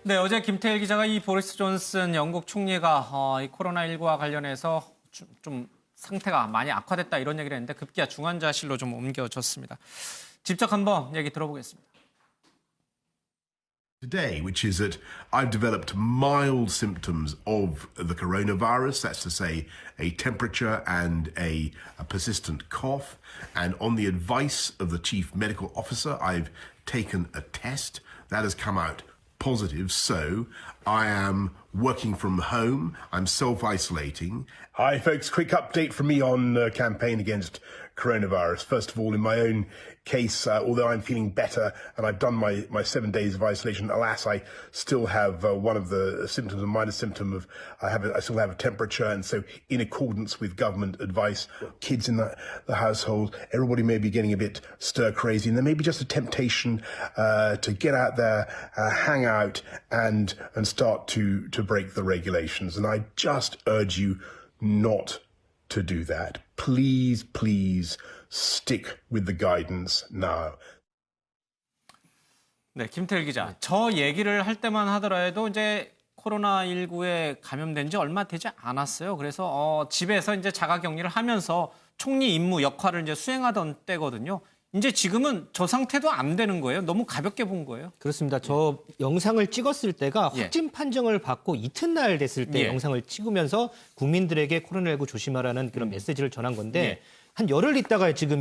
네, 어제 김태일 기자가 이 보리스 존슨 영국 총리가 이 코로나19와 관련해서 좀 상태가 많이 악화됐다 이런 얘기를 했는데 급기야 중환자실로 좀 옮겨졌습니다. 직접 한번 얘기 들어보겠습니다. Today, which is that I've developed mild symptoms of the coronavirus. That's to say, a temperature and a persistent cough. And on the advice of the chief medical officer, I've taken a test that has come out positive. So I am working from home. I'm self-isolating. Hi, folks. Quick update from me on the campaign against coronavirus. First of all, in my own case, although I'm feeling better and I've done my 7 days of isolation, alas, I still have one of the symptoms, a minor symptom of I still have a temperature, and so in accordance with government advice, kids in the household, everybody may be getting a bit stir crazy, and there may be just a temptation to get out there, hang out, and start to break the regulations. And I just urge you not to do that. Please, please stick with the guidance now. 네, 김태일 기자. 저 얘기를 할 때만 하더라도 이제 코로나19에 감염된 지 얼마 되지 않았어요. 그래서 집에서 이제 자가격리를 하면서 총리 임무 역할을 이제 수행하던 때거든요. 이제 지금은 저 상태도 안 되는 거예요? 너무 가볍게 본 거예요? 그렇습니다. 저 영상을 찍었을 때가 확진 판정을 받고 이튿날 됐을 때 영상을 찍으면서 국민들에게 코로나19 조심하라는 그런 메시지를 전한 건데 한 열흘 있다가 지금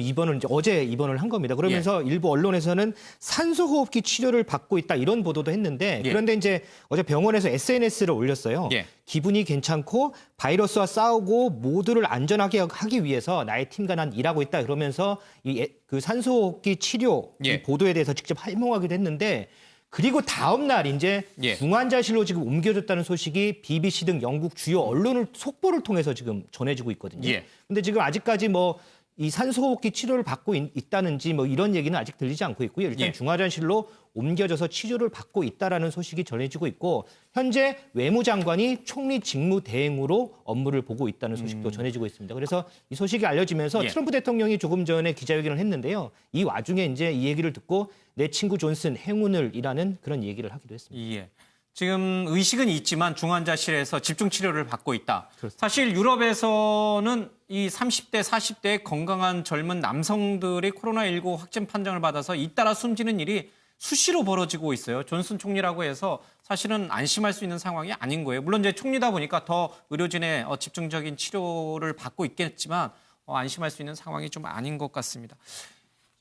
어제 입원을 한 겁니다. 그러면서 일부 언론에서는 산소호흡기 치료를 받고 있다 이런 보도도 했는데 그런데 이제 어제 병원에서 SNS를 올렸어요. 기분이 괜찮고 바이러스와 싸우고 모두를 안전하게 하기 위해서 나의 팀과 난 일하고 있다 그러면서 그 산소호흡기 치료 이 보도에 대해서 직접 설명하기도 했는데 그리고 다음 날 이제 중환자실로 지금 옮겨졌다는 소식이 BBC 등 영국 주요 언론을 속보를 통해서 지금 전해지고 있거든요. 근데 지금 아직까지 이 산소호흡기 치료를 받고 있다는지 이런 얘기는 아직 들리지 않고 있고요. 일단 중환자실로 옮겨져서 치료를 받고 있다라는 소식이 전해지고 있고 현재 외무장관이 총리 직무 대행으로 업무를 보고 있다는 소식도 전해지고 있습니다. 그래서 이 소식이 알려지면서 트럼프 대통령이 조금 전에 기자회견을 했는데요. 이 와중에 이제 이 얘기를 듣고 내 친구 존슨 행운을이라는 그런 얘기를 하기도 했습니다. 지금 의식은 있지만 중환자실에서 집중 치료를 받고 있다. 그렇습니다. 사실 유럽에서는 이 30대, 40대의 건강한 젊은 남성들이 코로나19 확진 판정을 받아서 잇따라 숨지는 일이 수시로 벌어지고 있어요. 존슨 총리라고 해서 사실은 안심할 수 있는 상황이 아닌 거예요. 물론 이제 총리다 보니까 더 의료진의 집중적인 치료를 받고 있겠지만 안심할 수 있는 상황이 좀 아닌 것 같습니다.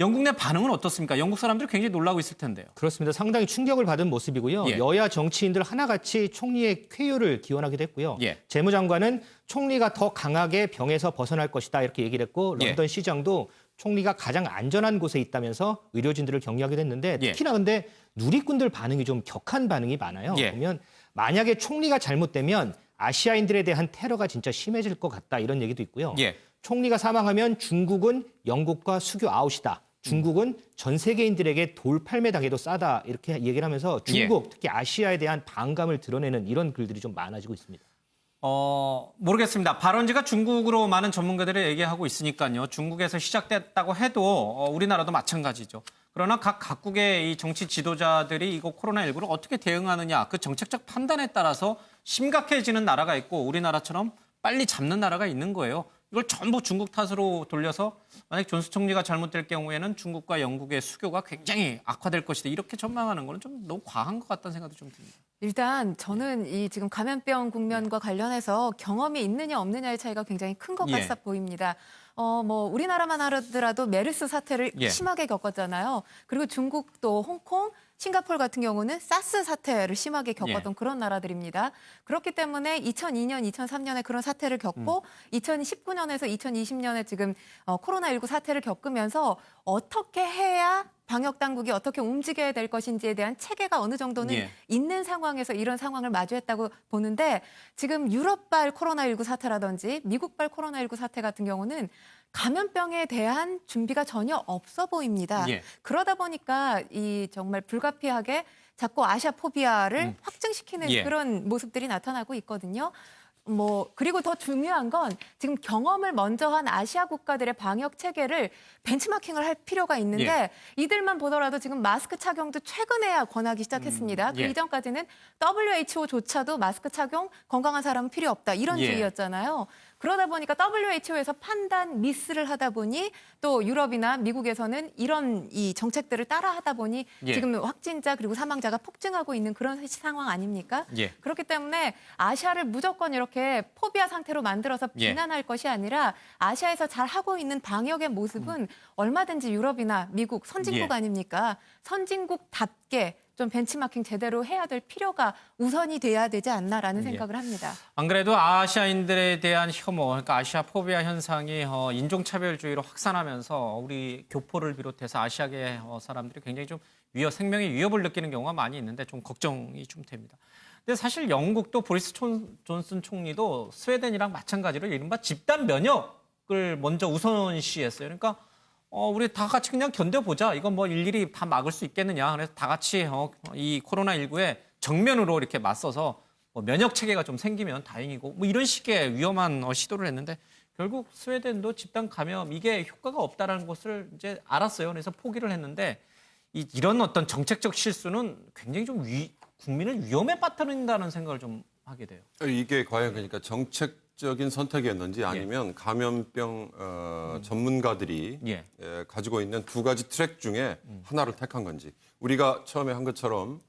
영국 내 반응은 어떻습니까? 영국 사람들 굉장히 놀라고 있을 텐데요. 그렇습니다. 상당히 충격을 받은 모습이고요. 여야 정치인들 하나같이 총리의 쾌유를 기원하기도 했고요. 재무장관은 총리가 더 강하게 병에서 벗어날 것이다 이렇게 얘기를 했고 런던 시장도 총리가 가장 안전한 곳에 있다면서 의료진들을 격려하기도 했는데 특히나 근데 누리꾼들 반응이 좀 격한 반응이 많아요. 보면 만약에 총리가 잘못되면 아시아인들에 대한 테러가 진짜 심해질 것 같다 이런 얘기도 있고요. 총리가 사망하면 중국은 영국과 수교 아웃이다. 중국은 전 세계인들에게 돌팔매 당해도 싸다 이렇게 얘기를 하면서 중국 특히 아시아에 대한 반감을 드러내는 이런 글들이 좀 많아지고 있습니다. 모르겠습니다. 발원지가 중국으로 많은 전문가들이 얘기하고 있으니까요. 중국에서 시작됐다고 해도 우리나라도 마찬가지죠. 그러나 각 각국의 이 정치 지도자들이 이거 코로나19를 어떻게 대응하느냐 그 정책적 판단에 따라서 심각해지는 나라가 있고 우리나라처럼 빨리 잡는 나라가 있는 거예요. 이걸 전부 중국 탓으로 돌려서 만약 존슨 총리가 잘못될 경우에는 중국과 영국의 수교가 굉장히 악화될 것이다. 이렇게 전망하는 거는 좀 너무 과한 것 같다는 생각도 좀 듭니다. 일단 저는 이 지금 감염병 국면과 관련해서 경험이 있느냐 없느냐의 차이가 굉장히 큰 것 같아 보입니다. 우리나라만 하더라도 메르스 사태를 심하게 겪었잖아요. 그리고 중국도 홍콩, 싱가포르 같은 경우는 사스 사태를 심하게 겪었던 그런 나라들입니다. 그렇기 때문에 2002년, 2003년에 그런 사태를 겪고 2019년에서 2020년에 지금 코로나19 사태를 겪으면서 어떻게 해야 방역 당국이 어떻게 움직여야 될 것인지에 대한 체계가 어느 정도는 있는 상황에서 이런 상황을 마주했다고 보는데 지금 유럽발 코로나19 사태라든지 미국발 코로나19 사태 같은 경우는 감염병에 대한 준비가 전혀 없어 보입니다. 그러다 보니까 이 정말 불가피하게 자꾸 아시아 포비아를 확증시키는 그런 모습들이 나타나고 있거든요. 그리고 더 중요한 건 지금 경험을 먼저 한 아시아 국가들의 방역 체계를 벤치마킹을 할 필요가 있는데 예. 이들만 보더라도 지금 마스크 착용도 최근에야 권하기 시작했습니다. 그 예. 이전까지는 WHO조차도 마스크 착용 건강한 사람은 필요 없다 이런 예. 주의였잖아요. 그러다 보니까 WHO에서 판단 미스를 하다 보니 또 유럽이나 미국에서는 이런 이 정책들을 따라하다 보니 예. 지금 확진자 그리고 사망자가 폭증하고 있는 그런 상황 아닙니까? 예. 그렇기 때문에 아시아를 무조건 이렇게 포비아 상태로 만들어서 예. 비난할 것이 아니라 아시아에서 잘 하고 있는 방역의 모습은 얼마든지 유럽이나 미국 선진국 예. 아닙니까? 선진국답게 좀 벤치마킹 제대로 해야 될 필요가 우선이 돼야 되지 않나라는 생각을 합니다. 안 그래도 아시아인들에 대한 혐오, 그러니까 아시아 포비아 현상이 인종차별주의로 확산하면서 우리 교포를 비롯해서 아시아계 사람들이 굉장히 좀 생명의 위협을 느끼는 경우가 많이 있는데 좀 걱정이 좀 됩니다. 근데 사실 영국도 보리스 존슨 총리도 스웨덴이랑 마찬가지로 이른바 집단 면역을 먼저 우선시했어요. 그러니까 우리 다 같이 그냥 견뎌보자. 이건 뭐 일일이 다 막을 수 있겠느냐. 그래서 다 같이 이 코로나19에 정면으로 이렇게 맞서서 면역 체계가 좀 생기면 다행이고 뭐 이런 식의 위험한 시도를 했는데 결국 스웨덴도 집단 감염 이게 효과가 없다라는 것을 이제 알았어요. 그래서 포기를 했는데 이런 어떤 정책적 실수는 굉장히 좀 국민을 위험에 빠뜨린다는 생각을 좀 하게 돼요. 이게 과연 그러니까 정책적인 선택이었는지 아니면 감염병 전문가들이 예. 가지고 있는 두 가지 트랙 중에 하나를 택한 건지. 우리가 처음에 한 것처럼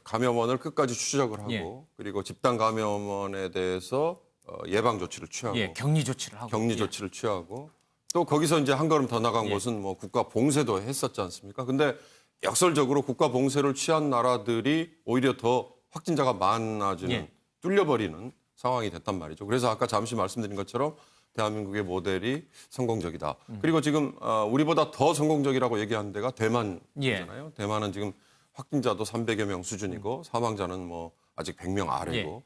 감염원을 끝까지 추적을 하고 예. 그리고 집단 감염원에 대해서 예방 조치를 취하고 예, 격리 조치를 하고. 격리 예. 조치를 취하고 또 거기서 이제 한 걸음 더 나간 것은 뭐 국가 봉쇄도 했었지 않습니까? 근데 역설적으로 국가 봉쇄를 취한 나라들이 오히려 더 확진자가 많아지는 예. 뚫려버리는 상황이 됐단 말이죠. 그래서 아까 잠시 말씀드린 것처럼 대한민국의 모델이 성공적이다. 그리고 지금 우리보다 더 성공적이라고 얘기하는 데가 대만이잖아요. 대만은 지금 확진자도 300여 명 수준이고 사망자는 뭐 아직 100명 아래고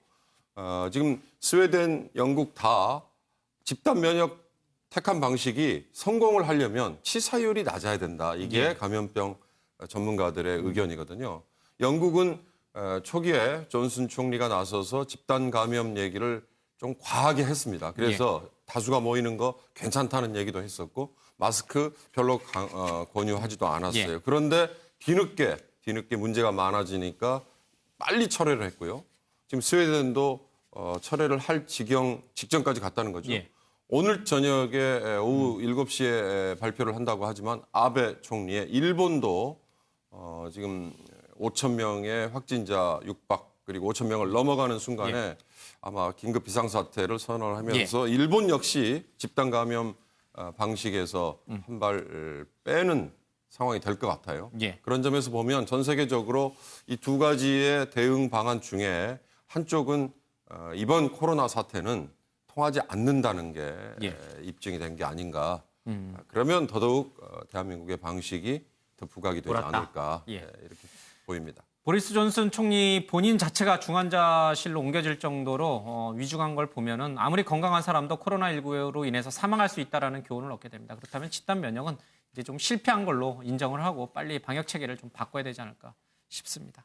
지금 스웨덴, 영국 다 집단 면역 택한 방식이 성공을 하려면 치사율이 낮아야 된다. 이게 감염병 전문가들의 의견이거든요. 영국은 초기에 존슨 총리가 나서서 집단 감염 얘기를 좀 과하게 했습니다. 그래서 다수가 모이는 거 괜찮다는 얘기도 했었고 마스크 별로 권유하지도 않았어요. 그런데 뒤늦게 문제가 많아지니까 빨리 철회를 했고요. 지금 스웨덴도 철회를 할 직전까지 갔다는 거죠. 오늘 저녁에 오후 7시에 발표를 한다고 하지만 아베 총리의 일본도 지금 5천 명의 확진자 육박 그리고 5천 명을 넘어가는 순간에 아마 긴급 비상사태를 선언을 하면서 일본 역시 집단 감염 방식에서 한 발 빼는 상황이 될 것 같아요. 그런 점에서 보면 전 세계적으로 이 두 가지의 대응 방안 중에 한쪽은 이번 코로나 사태는 통하지 않는다는 게 입증이 된 게 아닌가. 그러면 더더욱 대한민국의 방식이 더 부각이 되지 않을까 이렇게 보입니다. 보리스 존슨 총리 본인 자체가 중환자실로 옮겨질 정도로 위중한 걸 보면은 아무리 건강한 사람도 코로나19로 인해서 사망할 수 있다라는 교훈을 얻게 됩니다. 그렇다면 집단 면역은 이제 좀 실패한 걸로 인정을 하고 빨리 방역 체계를 좀 바꿔야 되지 않을까 싶습니다.